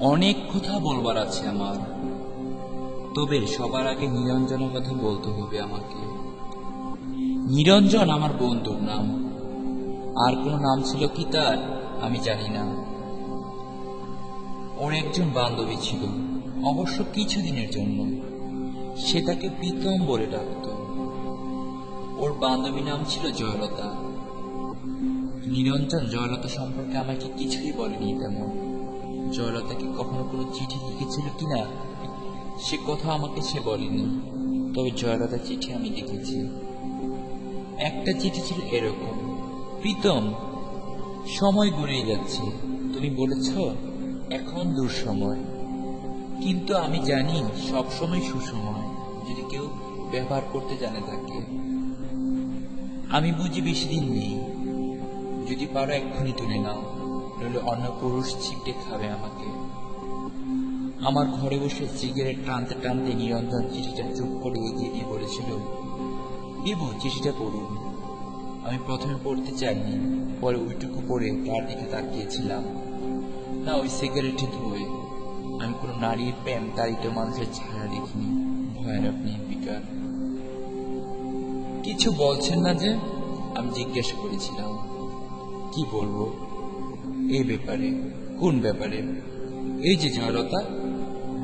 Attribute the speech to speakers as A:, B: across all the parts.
A: অনেক কথা বলবার আছে আমার, তবে সবার আগে নিরঞ্জনের কথা বলতে হবে আমাকে। নিরঞ্জন আমার বন্ধুর নাম, আর কোনো নাম ছিল কি তার আমি জানি না। ওর একজন বান্ধবী ছিল, অবশ্য কিছুদিনের জন্য। সে তাকে প্রীতম বলে ডাকত। ওর বান্ধবী নাম ছিল জয়লতা। নিরঞ্জন জয়লতা সম্পর্কে আমাকে কিছুই বলেনি তেমন। জয়লতাকে কখনো কোনো চিঠি লিখেছিল কিনা সে কথা আমাকে সে বলেনি, তবে জয়লতার চিঠি আমি দেখেছি। একটা চিঠি ছিল এরকম: প্রীতম, সময় গড়িয়ে যাচ্ছে, তুমি বলেছ এখন দুঃসময়, কিন্তু আমি জানি সব সময় সুসময় যদি কেউ ব্যবহার করতে জানে থাকে। আমি বুঝি বেশি দিন নেই, যদি পারো এক্ষুনি তুলে নাও, নইলে অন্য পুরুষ ছিপটে খাবে আমাকে। আমার ঘরে বসে সিগারেট টানতে টানতে নিরঞ্জন চিঠিটা চুপ করে এগিয়ে দিয়ে বলেছিল, বিভু চিঠিটা পড়ুন। আমি প্রথমে পড়তে চাইনি, পরে ওইটুকু পড়ে তার দিকে তাকিয়েছিলাম। না, ওই সিগারেটে ধুয়ে আমি কোনো নারীর প্রেম তাড়িত মানুষের ছায়া দেখিনি। ভয়ানক নির্বিকার। কিছু বলছেন না যে? আমি জিজ্ঞাসা করেছিলাম। কি বলবো এই ব্যাপারে? কোন ব্যাপারে? এই যে জয়লতা।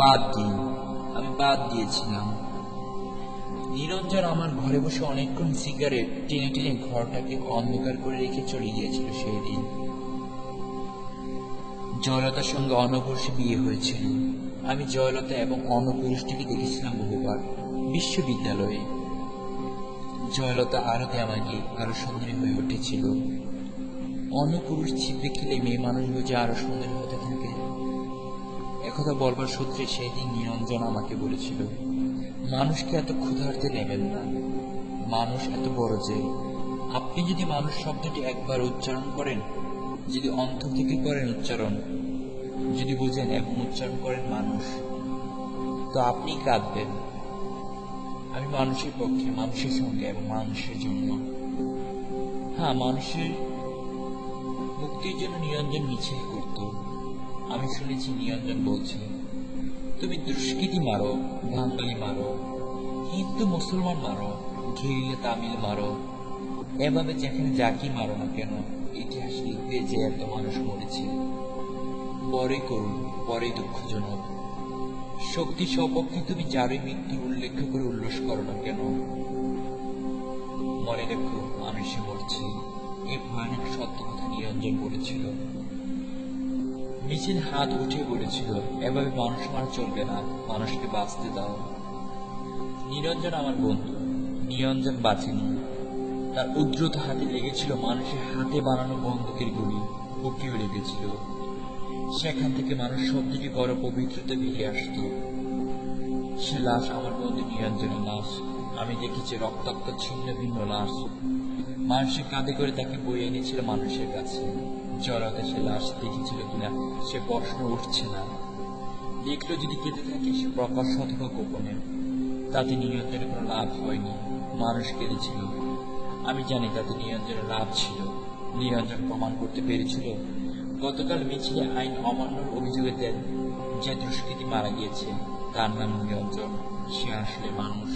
A: বাদ দিন, আমি বাদ দিয়েছিলাম। নিরঞ্জন আমার ঘরে বসে অনেকক্ষণ সিগারেট টেনে টেনে ঘরটাকে অন্ধকার করে রেখে চলে গিয়েছিল সেই দিন। জয়লতার সঙ্গে অনপুরুষে বিয়ে হয়েছিল। আমি জয়লতা এবং অনপুরুষটিকে দেখেছিলাম বহুবার বিশ্ববিদ্যালয়ে। জয়লতা আরতে আমাকে আরো সুন্দরী হয়ে উঠেছিল। অনপুরুষ ছিপড়ে খেলে মেয়ে মানুষগুলো যে আরো সুন্দরী হতে থাকে, একথা বলবার সূত্রে সেই দিন নিরঞ্জন আমাকে বলেছিল, মানুষকে এত ক্ষুধার্তে নেবেন না, মানুষ এত বড় যে আপনি যদি মানুষ শব্দটি একবার উচ্চারণ করেন, যদি অন্তর থেকে করেন উচ্চারণ, যদি বুঝেন এবং উচ্চারণ করেন মানুষ, তো আপনি কাঁদবেন। আমি মানুষের পক্ষে, মানুষের সঙ্গে এবং মানুষের জন্য। হ্যাঁ, মানুষের মুক্তির জন্য নিরঞ্জন মিছিল করত। আমি শুনেছি নিরঞ্জন বলছে, তুমি দুষ্কৃতী মারো, বাঙালি মারো, হিন্দু মুসলমান মারো, ঘিরিলে তামিল মারো, এভাবে যেখানে যাকে মারো না কেন, ইতিহাস লিখবে যে এত মানুষ মরেছে। পরে করুন, পরে দুঃখজনক। শক্তি সপক্ষে তুমি যারই মৃত্যুর উল্লেখ করে উল্লাস করো না কেন, মনে রেখো মানুষে মরছে। এই ভয়ানক সত্য কথা নিরঞ্জন বলেছিল। মিছিল হাত উঠে বলেছিল, এভাবে মানুষ মারা চলবে না, মানুষকে বাঁচতে দাও। নিরঞ্জন আমার বন্ধু, নিরঞ্জন বাঁচেনি। তার উদ্রত হাতে লেগেছিল মানুষের হাতে বানানো বন্দুকের গুলি, বুকেও লেগেছিল। সেখান থেকে মানুষ শব্দটি বড় পবিত্রতা বেরিয়ে আসত। সে লাশ আমার বন্ধু নিরঞ্জনের লাশ। আমি দেখেছি রক্তাক্ত ছিন্ন ভিন্ন লাশ। মানুষের কাঁধে করে তাকে বয়ে এনেছিল মানুষের কাছে। জড়াতে সে লাশ দেখেছিল কিনা সে প্রশ্ন উঠছে না। দেখলো যদি কেঁদে থাকে সে প্রকাশ্য অথবা গোপনে, তাতে নিরঞ্জনের কোনো লাভ হয়নি। মানুষ কেঁদেছিল, আমি জানি তাতে নিরঞ্জনের লাভ ছিল। নিরঞ্জন প্রমাণ করতে পেরেছিল গতকাল মিছিলে আইন অমান্যর অভিযোগে দেন যে দুষ্কৃতী মারা গিয়েছে তার নাম নিরঞ্জন, সে আসলে মানুষ।